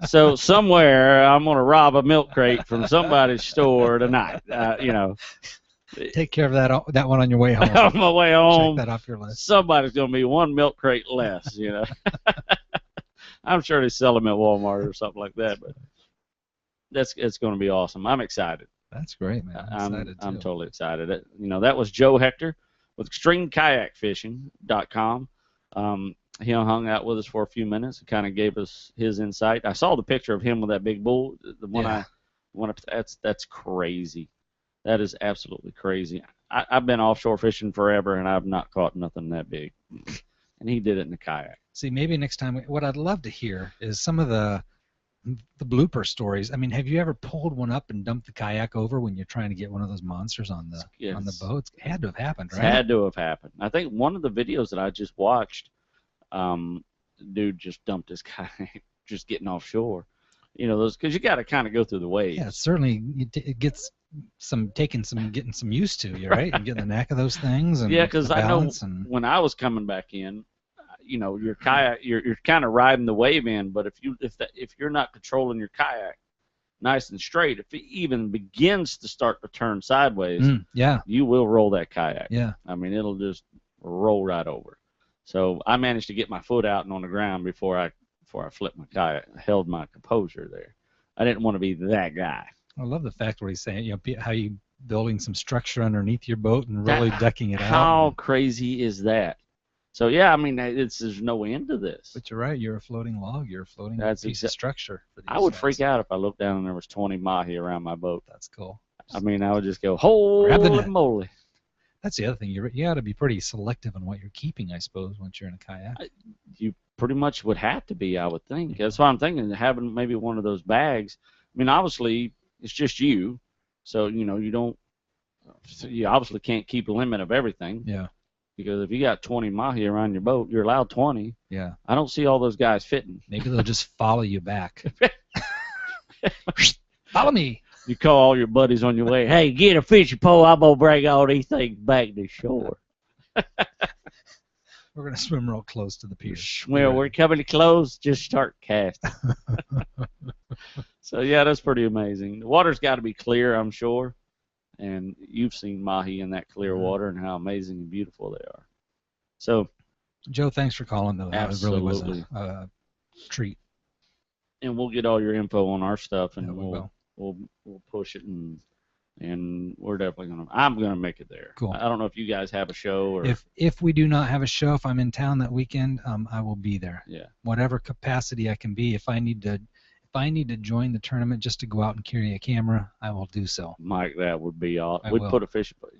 So somewhere I'm going to rob a milk crate from somebody's store tonight. Take care of that one on your way home. On my way home. Check that off your list. Somebody's going to be one milk crate less, I'm sure they sell them at Walmart or something like that, but it's going to be awesome. I'm excited. That's great, man. I'm totally excited. That was Joe Hector with ExtremeKayakFishing.com. He hung out with us for a few minutes and kind of gave us his insight. I saw the picture of him with that big bull. That's crazy. That is absolutely crazy. I've been offshore fishing forever, and I've not caught nothing that big. And he did it in a kayak. See, maybe next time, what I'd love to hear is some of the blooper stories. I mean, have you ever pulled one up and dumped the kayak over when you're trying to get one of those monsters on the boat? It had to have happened, right? It had to have happened. I think one of the videos that I just watched, dude just dumped his kayak just getting offshore. Those because you got to kind of go through the waves. Yeah, certainly it gets getting some used to, you right? And getting the knack of those things. And yeah, because I know when I was coming back in, your kayak, you're kind of riding the wave in, but if you're not controlling your kayak nice and straight, if it even begins to start to turn sideways, you will roll that kayak. Yeah, I mean it'll just roll right over. So I managed to get my foot out and on the ground before I flipped my kayak. I held my composure there. I didn't want to be that guy. I love the fact what he's saying. How you building some structure underneath your boat and really decking it out. How crazy is that? So yeah, I mean, there's no end to this. But you're right. You're a floating log. You're a floating piece of structure. For these I would freak out if I looked down and there was 20 mahi around my boat. That's cool. I mean, I would just go, holy moly. That's the other thing. You got to be pretty selective on what you're keeping, I suppose, once you're in a kayak. You pretty much would have to be, I would think. That's why I'm thinking having maybe one of those bags. I mean, obviously it's just you, so you obviously can't keep a limit of everything. Yeah. Because if you got 20 mahi around your boat, you're allowed 20. Yeah. I don't see all those guys fitting. Maybe they'll just follow you back. Follow me. You call all your buddies on your way. Hey, get a fishing pole. I'm gonna bring all these things back to shore. We're gonna swim real close to the pier. Well, we're coming to close. Just start casting. So yeah, that's pretty amazing. The water's got to be clear, I'm sure. And you've seen mahi in that clear water and how amazing and beautiful they are. So, Joe, thanks for calling, though. That really was a treat. And we'll get all your info on our stuff, and yeah, we'll push it, and we're definitely I'm gonna make it there. Cool. I don't know if you guys have a show or if we do not have a show, if I'm in town that weekend, I will be there. Yeah. Whatever capacity I can be. If I need to join the tournament just to go out and carry a camera, I will do so. Mike, that would be awesome. We'd put a fishing boat.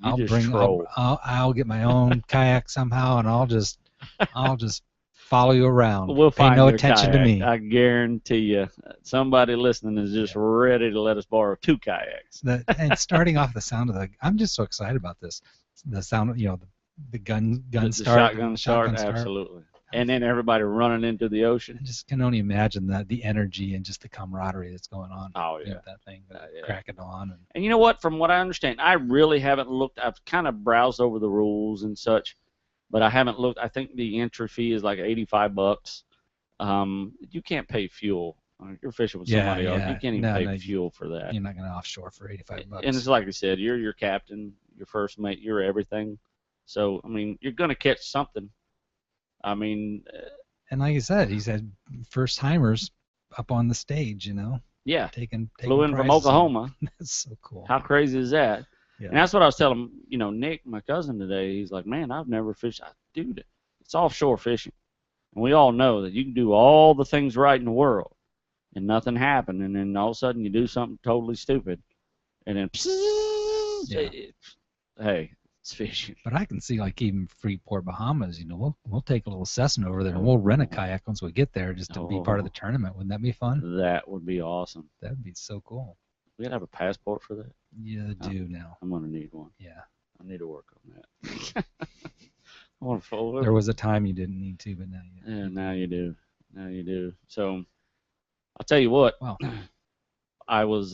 I'll get my own kayak somehow, and I'll just follow you around. We'll Pay no attention to me. I guarantee you, somebody listening is just ready to let us borrow 2 kayaks. And starting off the sound of I'm just so excited about this. The sound of the gun start, shotgun start, absolutely. And then everybody running into the ocean. I just can only imagine the energy and just the camaraderie that's going on. Oh, yeah. With that thing, cracking on. And you know what? From what I understand, I really haven't looked. I've kind of browsed over the rules and such, but I haven't looked. I think the entry fee is like $85. You can't pay fuel. You're fishing with somebody else. You can't even pay fuel for that. You're not going to offshore for $85. And it's like I said, you're your captain, your first mate, you're everything. So, I mean, you're going to catch something. I mean, and like I said, he said first timers up on the stage, Yeah. Taking flew in from Oklahoma. That's so cool. How crazy is that? Yeah. And that's what I was telling Nick, my cousin today. He's like, man, I've never fished. Dude, it's offshore fishing, and we all know that you can do all the things right in the world, and nothing happened, and then all of a sudden you do something totally stupid, and then hey. Fishing. But I can see like even Freeport, Bahamas, we'll take a little Cessna over there and we'll rent a kayak once we get there just to be part of the tournament. Wouldn't that be fun? That would be awesome. That would be so cool. We gotta have a passport for that. Yeah, I do now. I'm gonna need one. Yeah. I need to work on that. There was a time you didn't need to, but now you do. Yeah, now you do. Now you do. So I'll tell you what. Wow. I was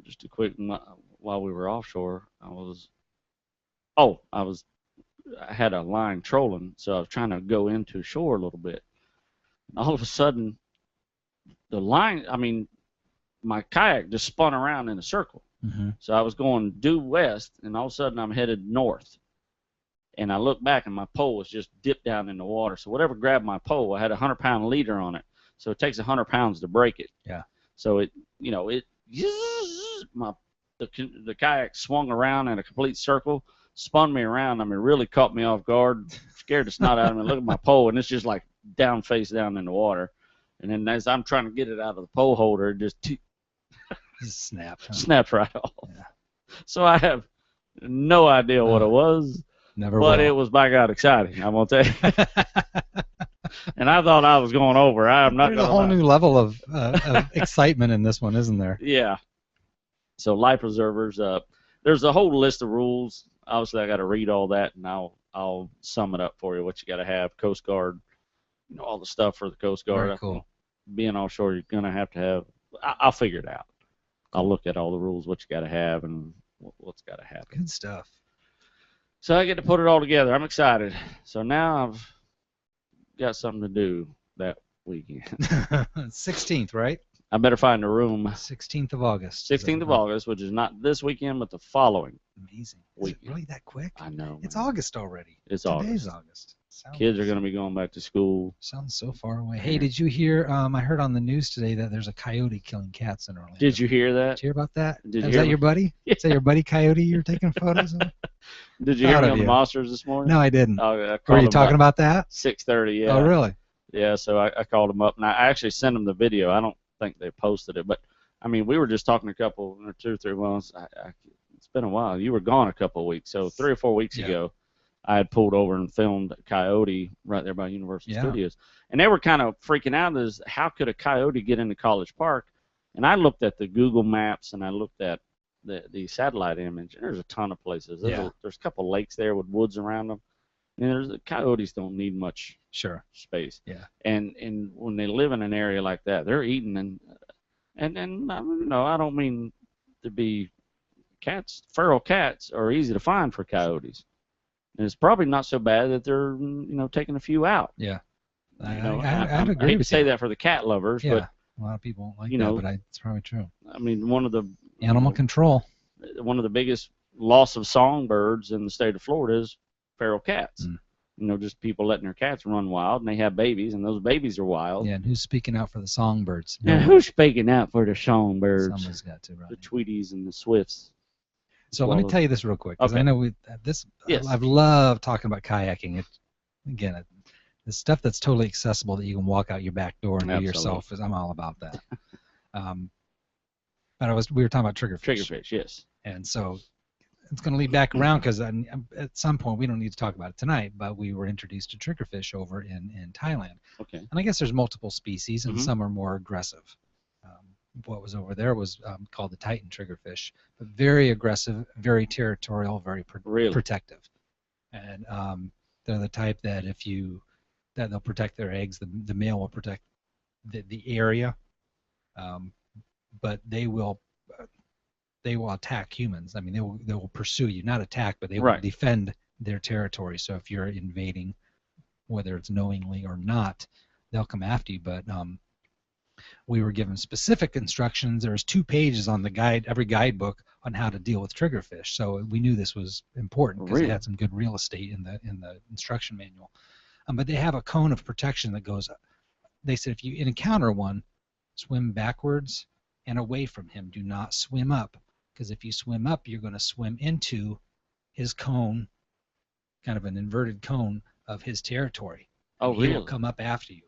just a quick while we were offshore. I had a line trolling, so I was trying to go into shore a little bit. And all of a sudden, the line, my kayak just spun around in a circle. Mm-hmm. So I was going due west, and all of a sudden I'm headed north. And I looked back, and my pole was just dipped down in the water. So whatever grabbed my pole, I had a 100-pound leader on it. So it takes 100 pounds to break it. Yeah. So the kayak swung around in a complete circle, spun me around. Really caught me off guard, scared the snot out of me. Look at my pole, and it's just like face down in the water. And then as I'm trying to get it out of the pole holder, it just snapped right off. Yeah. So I have no idea what it was. But it was by God exciting, I'm gonna tell you. And I thought I was going over. I'm not. There's a whole new level of excitement in this one, isn't there? Yeah. So life preservers. There's a whole list of rules. Obviously, I got to read all that, and I'll sum it up for you. What you got to have, Coast Guard, all the stuff for the Coast Guard. Very cool. Being offshore, you're gonna have to have. I'll figure it out. I'll look at all the rules, what you got to have, and what's got to happen. Good stuff. So I get to put it all together. I'm excited. So now I've got something to do that weekend. 16th, right? I better find a room. 16th of August. 16th of August, which is not this weekend, but the following. Amazing. Weekend. Is it really that quick? I know. It's August already. It's Today's August. Kids are going to be going back to school. Sounds so far away. Hey, did you hear? I heard on the news today that there's a coyote killing cats in Orlando. Did you hear that? Did you hear about that? Is that your buddy? Yeah. Is that your buddy Coyote you're taking photos of? Did you hear me on the Monsters this morning? No, I didn't. Were you talking about that? 6:30, yeah. Oh, really? Yeah, so I called him up, and I actually sent him the video. I don't think they posted it, but, we were just talking a couple, or 2 or 3 months. It's been a while. You were gone a couple of weeks. So 3 or 4 weeks ago, I had pulled over and filmed a coyote right there by Universal Studios. And they were kind of freaking out as how could a coyote get into College Park? And I looked at the Google Maps and I looked at the satellite image. And there's a ton of places. There's a couple lakes there with woods around them. And coyotes don't need much space. Yeah. And when they live in an area like that, they're eating and I don't mean to be cats. Feral cats are easy to find for coyotes. And it's probably not so bad that they're, taking a few out. Yeah. I'd agree I hate with to say you. that for the cat lovers, but a lot of people don't like that, but it's probably true. I mean, one of the animal control. One of the biggest loss of songbirds in the state of Florida is feral cats. Just people letting their cats run wild, and they have babies, and those babies are wild. Yeah, and who's speaking out for the songbirds? Yeah, who's speaking out for the songbirds? Someone's got to, right? The Tweeties and the Swifts. So let me tell you this real quick, because I know Yes. I've loved talking about kayaking. The stuff that's totally accessible that you can walk out your back door and do yourself, I'm all about that. But we were talking about triggerfish. Triggerfish, yes. And so it's going to lead back around because at some point, we don't need to talk about it tonight, but we were introduced to triggerfish over in Thailand. Okay. And I guess there's multiple species, and some are more aggressive. What was over there was called the Titan triggerfish, but very aggressive, very territorial, very protective. And they're the type that they'll protect their eggs. The male will protect the area, but they will attack humans. I mean, they will pursue you, not attack, but they will defend their territory. So if you're invading, whether it's knowingly or not, they'll come after you. But we were given specific instructions. There's 2 pages on every guidebook on how to deal with triggerfish. So we knew this was important because they had some good real estate in the instruction manual. But they have a cone of protection that goes. They said if you encounter one, swim backwards and away from him. Do not swim up, because if you swim up, you're going to swim into his cone, kind of an inverted cone of his territory. Oh, really? He will come up after you.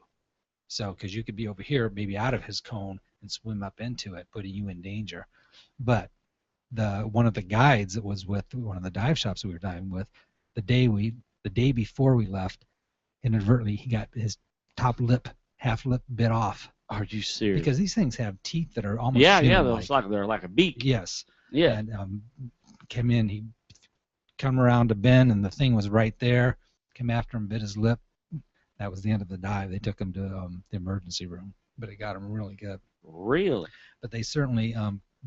So, because you could be over here, maybe out of his cone, and swim up into it, putting you in danger. But one of the guides that was with one of the dive shops we were diving with, the day before we left, inadvertently he got his top lip, half lip, bit off. Are you serious? Because these things have teeth that are almost they're like a beak. Yes. Yeah. And came in, he come around a bend, and the thing was right there. Came after him, bit his lip. That was the end of the dive. They took him to the emergency room, but it got him really good. Really? But they certainly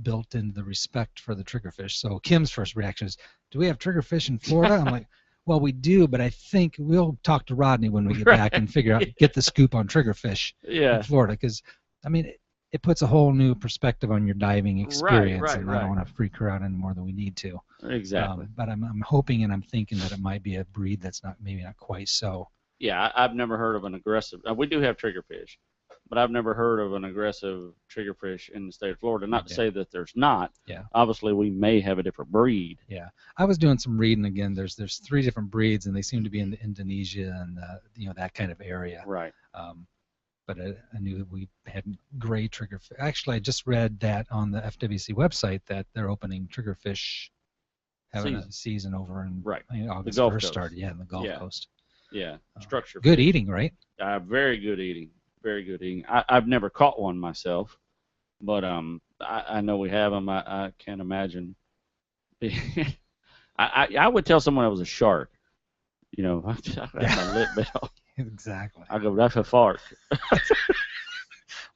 built in the respect for the triggerfish. So Kim's first reaction is, do we have triggerfish in Florida? I'm like, well, we do, but I think we'll talk to Rodney when we get back and figure out, get the scoop on triggerfish in Florida. Because, I mean, it puts a whole new perspective on your diving experience, and I don't want to freak her out any more than we need to. Exactly. But I'm hoping and I'm thinking that it might be a breed that's maybe not quite so. Yeah, I've never heard of an aggressive. We do have triggerfish, but I've never heard of an aggressive triggerfish in the state of Florida. Not to say that there's not. Yeah. Obviously, we may have a different breed. Yeah. I was doing some reading again. There's 3 different breeds, and they seem to be in Indonesia and that kind of area. Right. But I knew that we had gray triggerfish. Actually, I just read that on the FWC website that they're opening triggerfish, having a season over in August 1st started. Yeah, in the Gulf Coast. Yeah, structure. Good eating, right? Very good eating. Very good eating. I've never caught one myself, but I know we have them. I can't imagine. I would tell someone it was a shark. I have my lip bit off. Exactly. I go, that's a fart.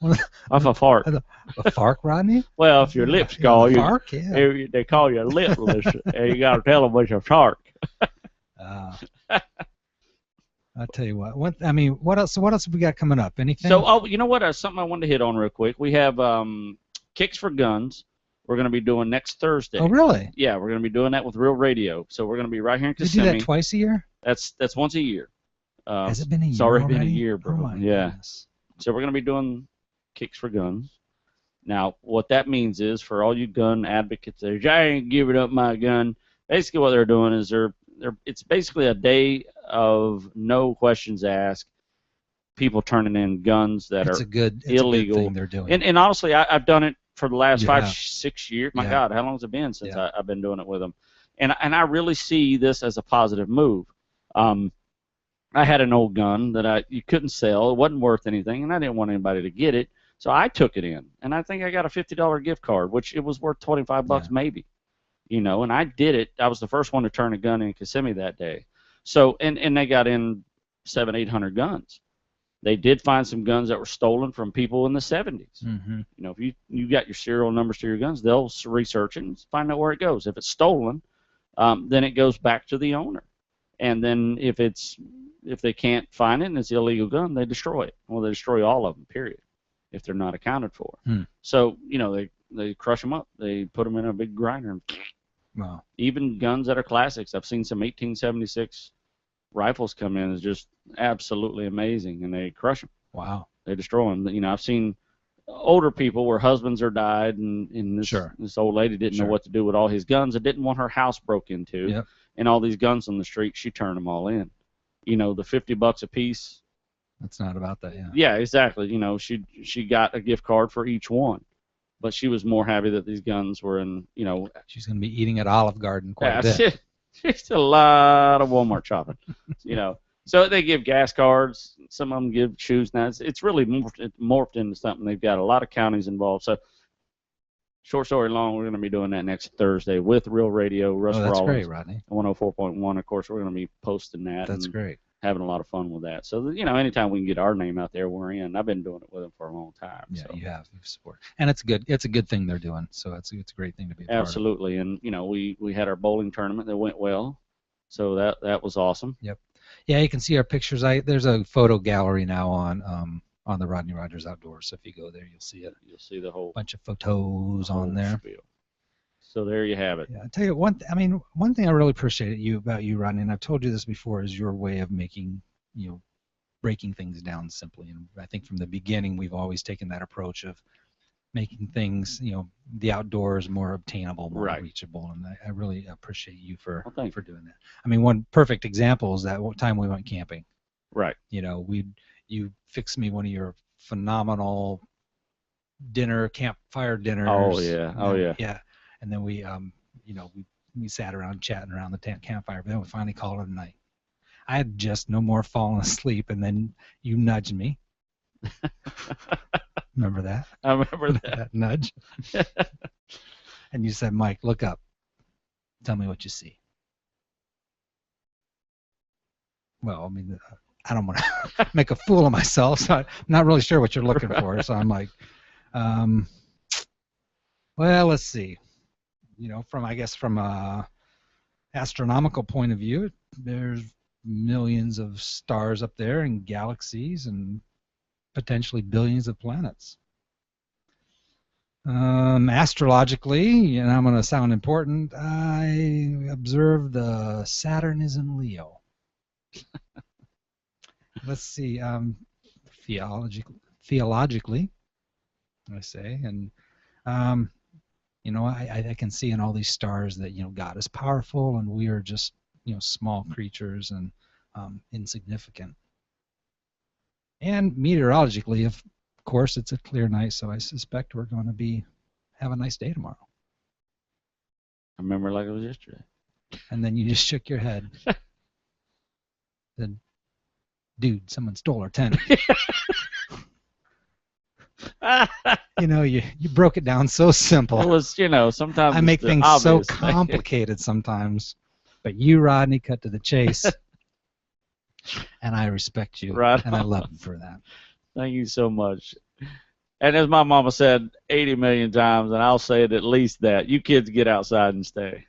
That's a fart. A fart, Rodney? Well, if your lips call you, fart, they call you lipless, and you got to tell them it's a shark. I'll tell you what. What else? What else have we got coming up? Anything? So, you know what? Something I wanted to hit on real quick. We have Kicks for Guns. We're going to be doing next Thursday. Oh, really? Yeah, we're going to be doing that with Real Radio. So we're going to be right here in Kissimmee. You do that twice a year? That's once a year. Has it been a year? It's already been a year, bro. Oh my goodness. So we're going to be doing Kicks for Guns. Now, what that means is, for all you gun advocates, I ain't giving up my gun. Basically, what they're doing is it's basically a day of no questions asked. People turning in guns that are illegal. It's a good thing they're doing. And honestly, I've done it for the last You 5, have. 6 years. My Yeah. God, how long has it been since Yeah. I've been doing it with them? And I really see this as a positive move. I had an old gun that you couldn't sell. It wasn't worth anything, and I didn't want anybody to get it. So I took it in, and I think I got a $50 gift card, which it was worth $25 maybe. And I did it. I was the first one to turn a gun in Kissimmee that day. So, and they got in 700-800 guns. They did find some guns that were stolen from people in the 70s. Mm-hmm. If you got your serial numbers to your guns, they'll research it and find out where it goes. If it's stolen, then it goes back to the owner. And then if they can't find it and it's an illegal gun, they destroy it. Well, they destroy all of them, period, if they're not accounted for. So, they crush them up. They put them in a big grinder. And Wow. even guns that are classics. I've seen some 1876 rifles come in. It's just absolutely amazing, and they crush them. Wow. They destroy them. I've seen older people where husbands are died, and this old lady didn't know what to do with all his guns and didn't want her house broke into. Yep. And all these guns on the street, she turned them all in. The $50 a piece. That's not about that, yeah. Yeah, exactly. She got a gift card for each one, but she was more happy that these guns were in. She's going to be eating at Olive Garden quite a bit. It's a lot of Walmart shopping. So they give gas cards. Some of them give shoes. Now it's really morphed into something. They've got a lot of counties involved. So short story long, we're going to be doing that next Thursday with Real Radio. Russ that's Rawlins, great, Rodney. 104.1. Of course, we're going to be posting that. That's great. Having a lot of fun with that. So, anytime we can get our name out there, we're in. I've been doing it with them for a long time. Yeah, so. you have. You've support. And it's good. It's a good thing they're doing. So it's a great thing to be a part of. Absolutely. And, we had our bowling tournament that went well. So that was awesome. Yep. Yeah, you can see our pictures. There's a photo gallery now on the Rodney Rogers Outdoors. So if you go there, you'll see it. You'll see the whole bunch of photos on there. Spiel. So there you have it. Yeah, I tell you one thing I really appreciate about you, Rodney, and I've told you this before, is your way of making, breaking things down simply. And I think from the beginning we've always taken that approach of making things, the outdoors more obtainable, more reachable, and I really appreciate you for doing that. I mean, one perfect example is that one time we went camping. Right. You fixed me one of your phenomenal campfire dinners. Oh yeah. Yeah. And then we sat around chatting around the campfire, but then we finally called it a night. I had just no more fallen asleep, and then you nudged me. Remember that? I remember that. That nudge. And you said, Mike, look up. Tell me what you see. Well, I mean, I don't want to make a fool of myself, so I'm not really sure what you're looking for. So I'm like, well, let's see. From a astronomical point of view, there's millions of stars up there and galaxies and potentially billions of planets. Astrologically, and I'm going to sound important, I observe the Saturn is in Leo. Let's see, theologically, I say, and I can see in all these stars that God is powerful and we are just small creatures and insignificant. And meteorologically, of course, it's a clear night, so I suspect we're going to have a nice day tomorrow. I remember like it was yesterday. And then you just shook your head. Said, dude, someone stole our tent. You broke it down so simple. It was, sometimes I make things so complicated sometimes. But you, Rodney, cut to the chase. And I respect you. Right. And I love you for that. Thank you so much. And as my mama said 80 million times, and I'll say it at least that, you kids get outside and stay.